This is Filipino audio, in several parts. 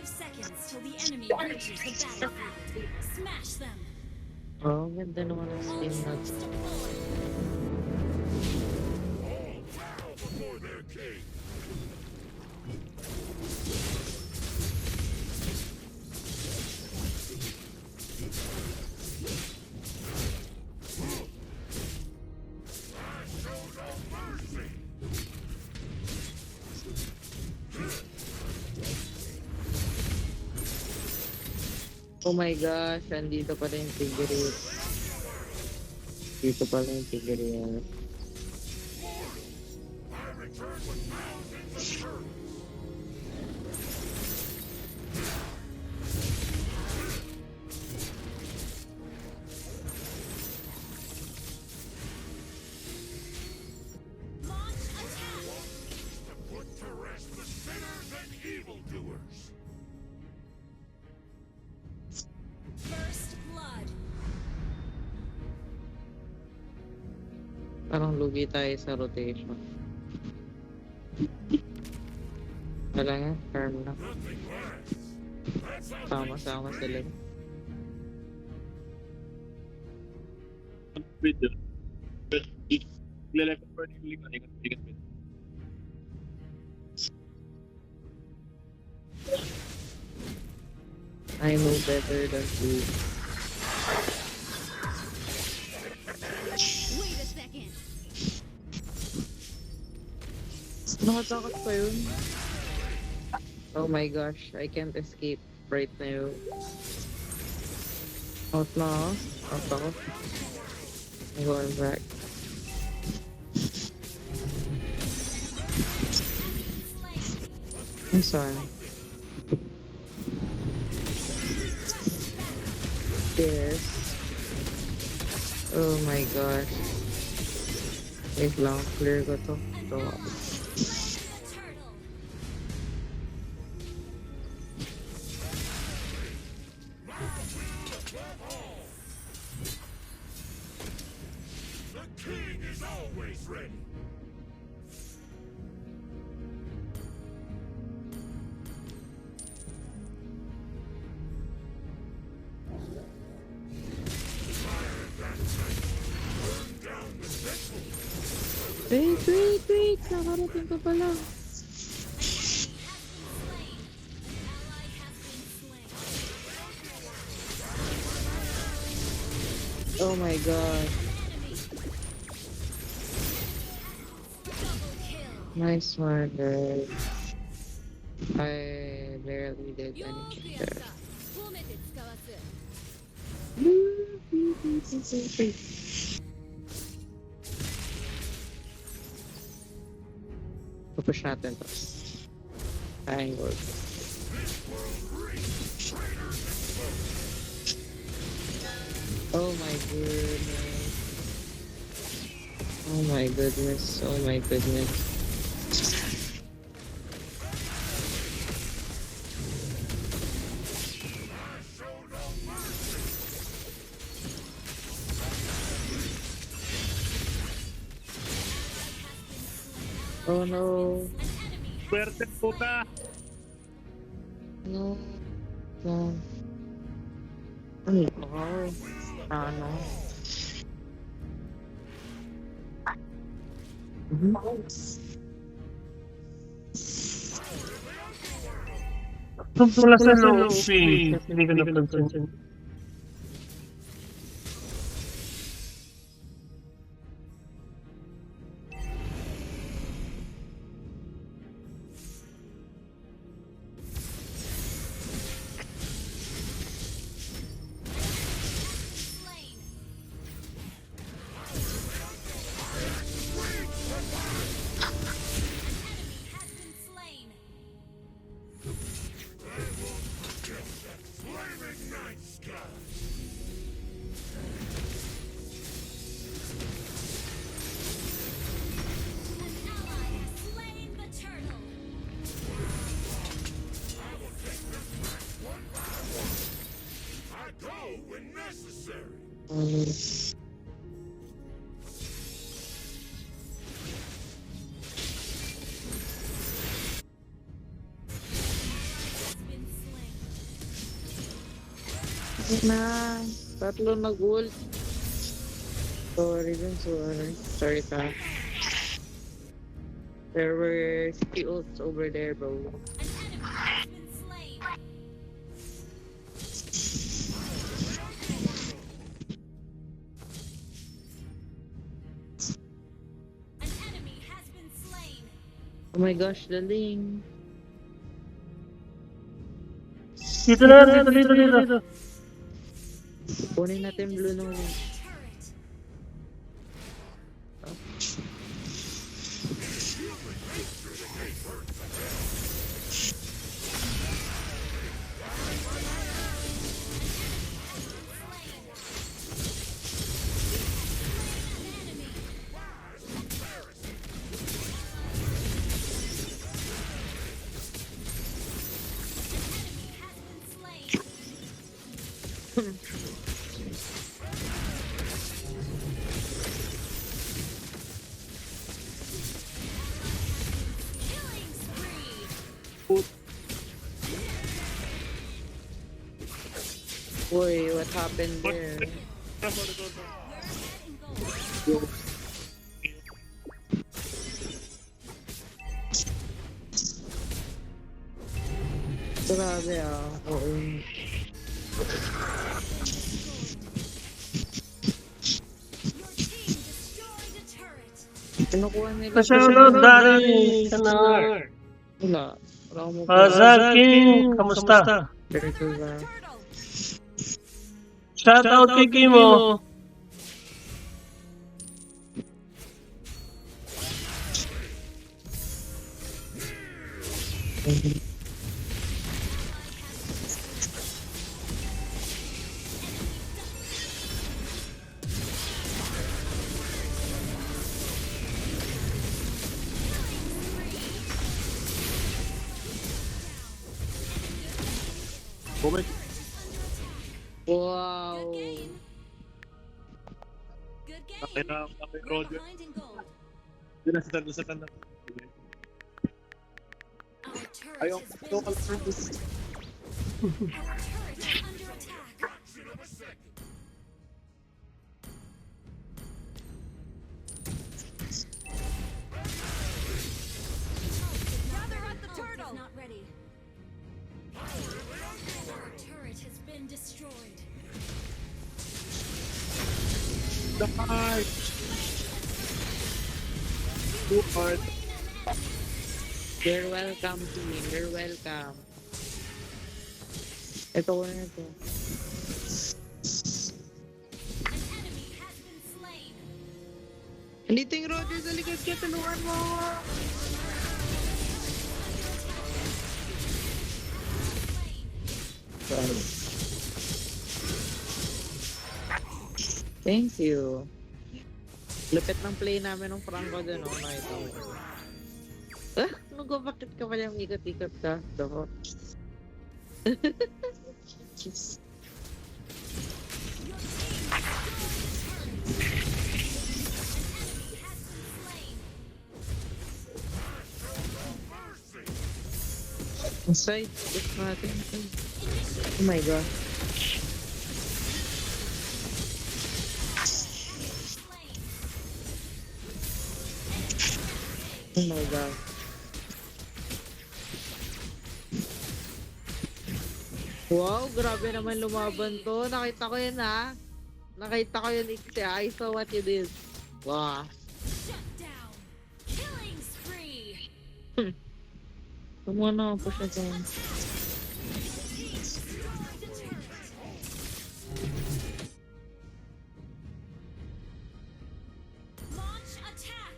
seconds till the enemy reaches the battlefield. Smash them. Oh, ganda naman ang All skin na. troops deployed. All bow before their king. I show no mercy. Oh my gosh, andito pala yung Tigreal. Dito pala yung Tigreal. I return with thousands of servants. Launch attack. To put to rest the sinners and evildoers. First blood. Parang lugi tayo sa rotation. Wala nga, farm na. Nothing lasts. That's how Sama-sama sila. Video. Ilalagay ko yung link. Ikat. I know better than you. Wait a second. Nakatakot pa yun. Oh my gosh, I can't escape right now. Out na ako. Out ako. I'm going back. I'm sorry. Yes. Oh my gosh. Wait lang, clear ko to. Ito. The turtle. the king is always ready. Burn down the temple. Wait! Nakarating ka pala. An ally has been slain. Oh my god. Enemy. Double kill. Nice one, guys. I barely did よーく anything やった there. 褒めて使わす Pupush natin to. Triangle. Oh my goodness. Oh my goodness. Oh my goodness. Oh no. An enemy has Swerte puta! No. No. Ano ba? Ano? Wala sa loob eh. Hindi ko napansin. slain. An enemy has been slain. Flaming night sky. An ally has slain the turtle. I will take them back one by one. I go when necessary. Has been slain. Na, tatlo nag-ult. Sorry din, sorry. Sorry ka. There were 3 ults over there, bro. An enemy has been slain. An enemy has been slain. Oh my gosh, the Ling. Dito na, dito. Kunin natin blue no Ling. Turret. Killing spree. Boy, what happened there? You're ahead in gold. Grabe ah. Oo. Your team destroyed a turret. Kinukuha nila. Shoutout Dari Sanar. Wala. Wala akong Zaki, kamusta? Very cool ba? Turtle. Shoutout kay Kimo. Wow. Good game. Okay na, okay, We're Roger. behind in gold. Yun na sa tanda. Our turret Ayaw, has been ito ka destroyed. Our turret is under attack. Fraction of a second. Gather at the turtle. Is not ready. Our turret has been destroyed. Dapat! Too hard. You're welcome, team. You're welcome. Ito ko na ito. An enemy has been slain. Andito yung Roger sa likod ka. Tulungan mo ako. Thank you. Lupit ng play namin ng Franco dun, oh. Nakita mo. Ano ko? Bakit ka pa yung ikot-ikot ka? Doko. Side, it's natin. Oh my god. Oh my god. Wow, grabe naman lumaban to. Nakita ko yun ha. Nakita ko yun, Ixia. I saw what you did. Wow. Shut down. Killing spree. Tumuna ako siya dyan. Launch attack.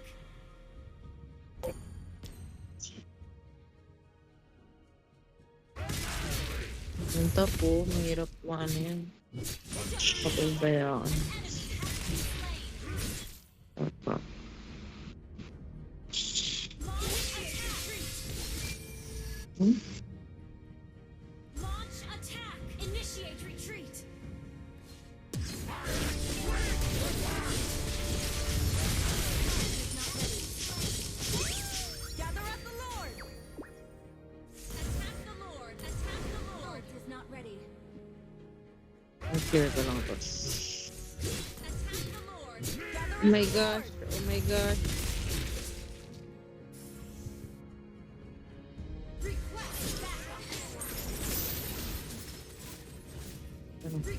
Yung tapo, mahirap po ano yan. Kapag bayaan. Tapa. Hmm? Launch attack. Initiate retreat. Gather up the Lord. Attack the Lord. Attack the Lord. Is not ready. Share ko lang to. Attack the Lord. Gather Oh my gosh. Oh my gosh. request backup.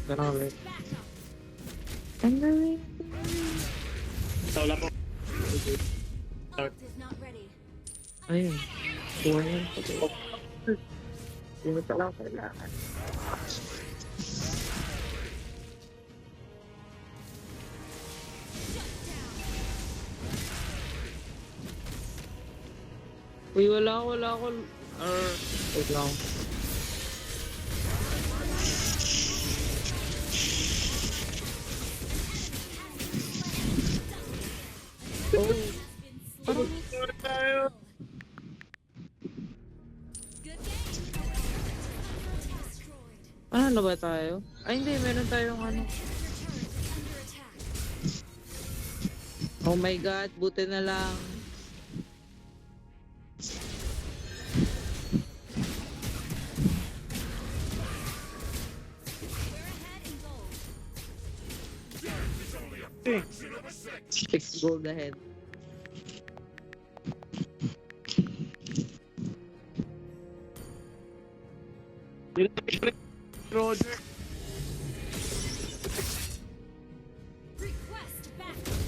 Ganun ulit. Request backup. Ang galing. Sa wala po. Ult is not ready. Ayun. Kuha niyan. Hindi mo talaga kailangan. Uy, wala ako. Wait lang. Oh, parang Tayo. Good game. Destroyed. ano ba tayo? Ay, hindi. Meron tayong ano. Your turret is under attack. Oh my God. Buti na lang. We're ahead in gold. 6 gold ahead. Roger. Request backup.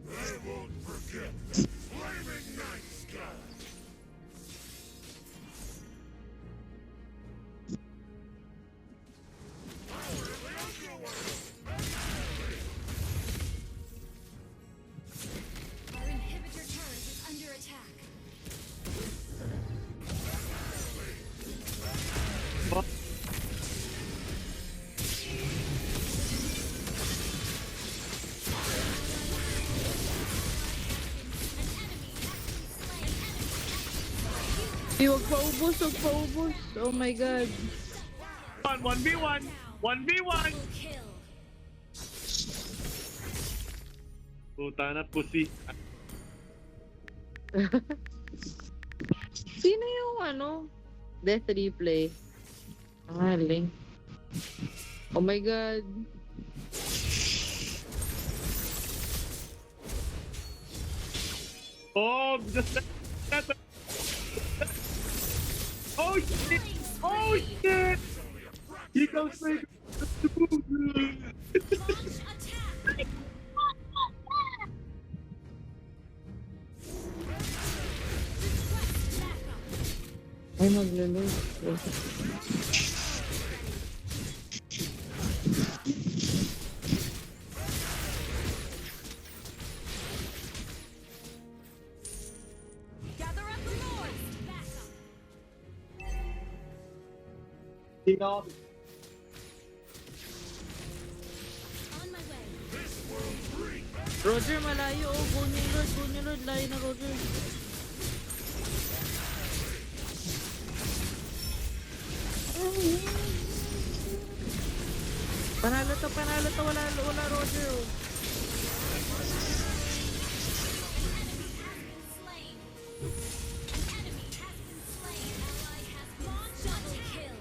They won't forget the flaming night sky. Our inhibitor turret is under attack. Ay, wag paubos. Oh my God. 1v1. 1v1. Double kill. Puta na pussy. Sino yung ano? Death replay. Ah, Link. Oh my God. Oh, just that. Oh shit! Oh shit! He goes like. Launch attack. Request backup. Ay, maglulog. Gather up the Lord. Backup. Sino? On my way. Roger, malayo. Oh, go niyo, Lord. Layo na, Roger. Panalo to. Wala, Roger. Oh. Slain. An enemy has been slain. Ally has launched double kill.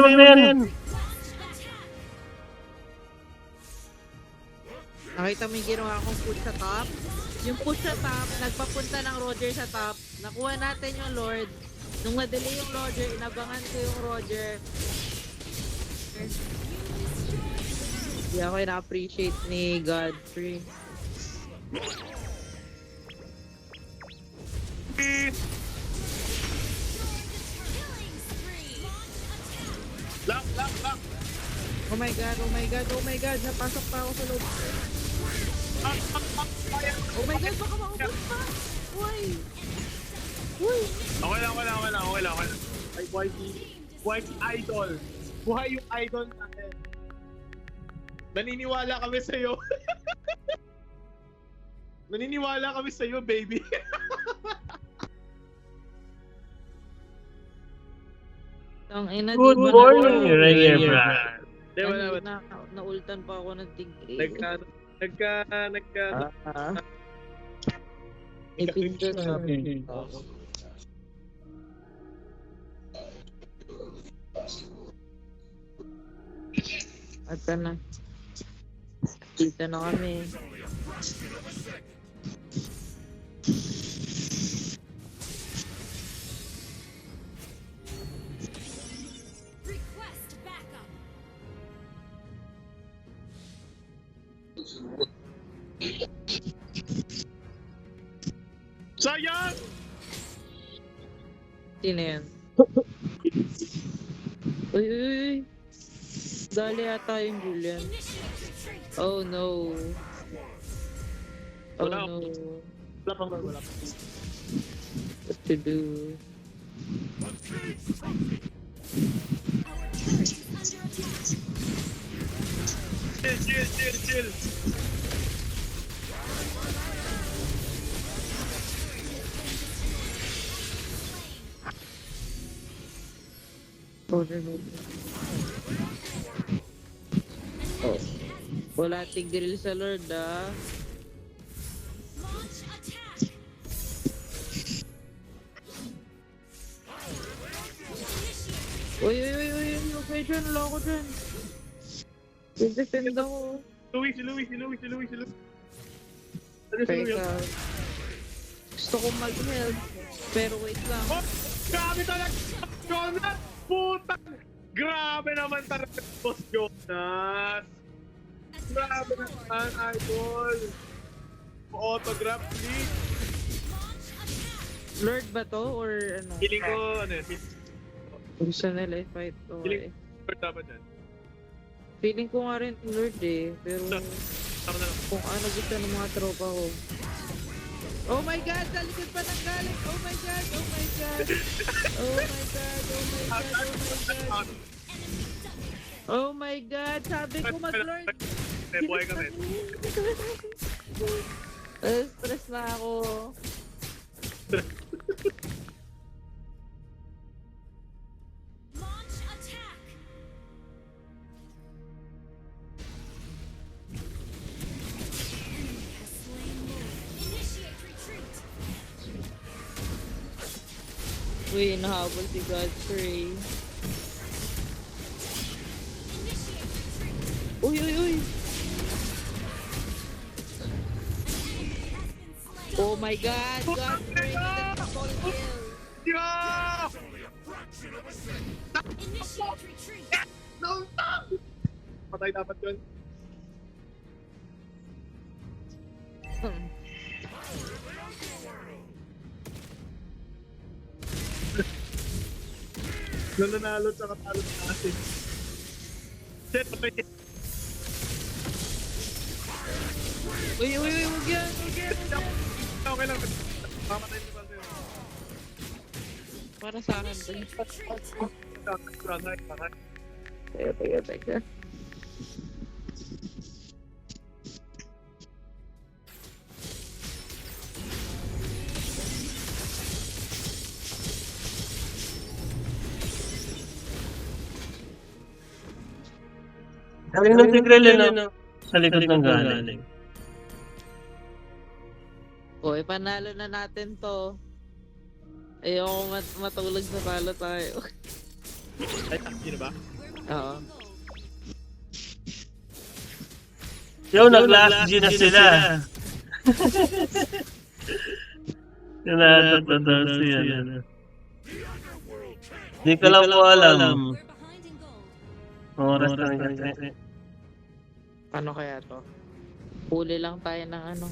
Wag na yan. Launch attack. Nakita mo yung ginawa kong push sa top? Yung push sa top, nagpapunta ng Roger sa top. Nakuha natin yung Lord. Nung na-delay yung Roger, inabangan ko yung Roger. Hindi ako na-appreciate ni Godfrey. Killing spree. Launch attack. Lock. Oh my God. Napasok pa ako sa loob. Oh my God, baka maubos pa. Uy. Okay lang. Ay, YT idol. Buhay yung idol natin. Naniniwala kami sa'yo. Naniniwala kami sa'yo, baby. Ang ina, Good di ba morning, na- Ranger Brad. Hindi, wala. Naultan pa ako ng tigre. Nagka... Ipindot na. At na. Dito na kami. Request backup. Sayang! Sino yan? Uy, uy, uy. Dali yata yung Julian. Initiate retreat. Oh no. Oh Wala. no. Wala pang wala. What to do? Our turret is under attack. Chill. Oh, no. Oh. Wala tigil sa Lord ah. Launch attack. Initiate Uy, uy, uy, uy, uy, okay dyan, wala ako dyan. Defend ako. Louis. Ano Teka. Gusto kong mag-help. Pero wait lang. Oh, grabe talaga! Jonas! Putang! Grabe naman talaga, Boss Jonas! Grabe naman, idol! Autograph, please! launch attack. Lord ba to? Or ano? Feeling ko, ano yun? Gusto nila i-fight ko Feeling- eh. Dapat yan. Feeling ko nga rin Lord eh. Pero Tama na lang. kung ano gusto ng mga tropa ko. Oh my God! Sa likod pa ng galing! Oh my God! Oh my God! Oh my God! Oh my God! Oh my God! Oh my God! Sabi ko mag-Lord! Eh, buhay kami. Stress na ako. Launch attack. Enemy has slain Lord. Initiate retreat. Uy, nahabol si Godfrey. Initiate retreat. Uy, uy, uy! Has been slain. Oh my God! Godfrey! Triple kill! Yeah! Initiate retreat. No! Patay dapat yun. Hmm. Nananalo sa katalo sa atin. Shit, patay. Uy, uy, uy! Huwag yan! Huwag yan! Okay lang. Mamatay si Valde. Para sa akin to. Patay. Teka. Galing ng Tigreal yun, sa likod ng galing. O, ipanalo na natin to. Ayoko matulog sa talo tayo. Ay, yun ba? Oo. Yo, nag-last G na sila. Nanatataw siya. Di ka lang po alam. We're behind in gold. Oras na kasi. Ano kaya to? Huli lang tayo ng ano.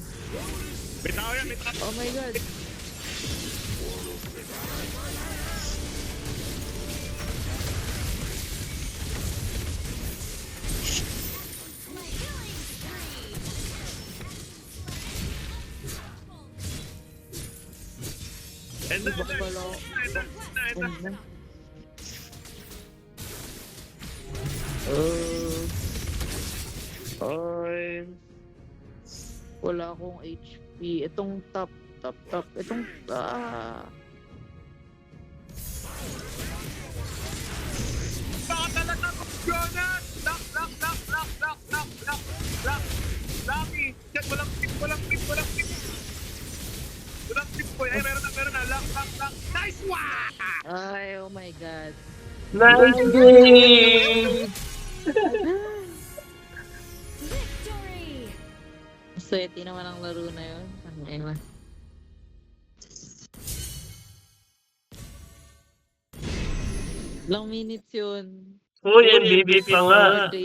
Bitaw yan, bitaw. Oh my God! Killing spree. And then, Bakbalo. Oy. Wala akong HP. Itong top. Itong baka talaga, Jonas! boy. Ay, meron na. Lock. Nice one! Ay, oh my God. Nice game! Victory! Swerte naman ang laro na yun. Ano ewan. Ilang minutes yun? Uy, MVP pa nga.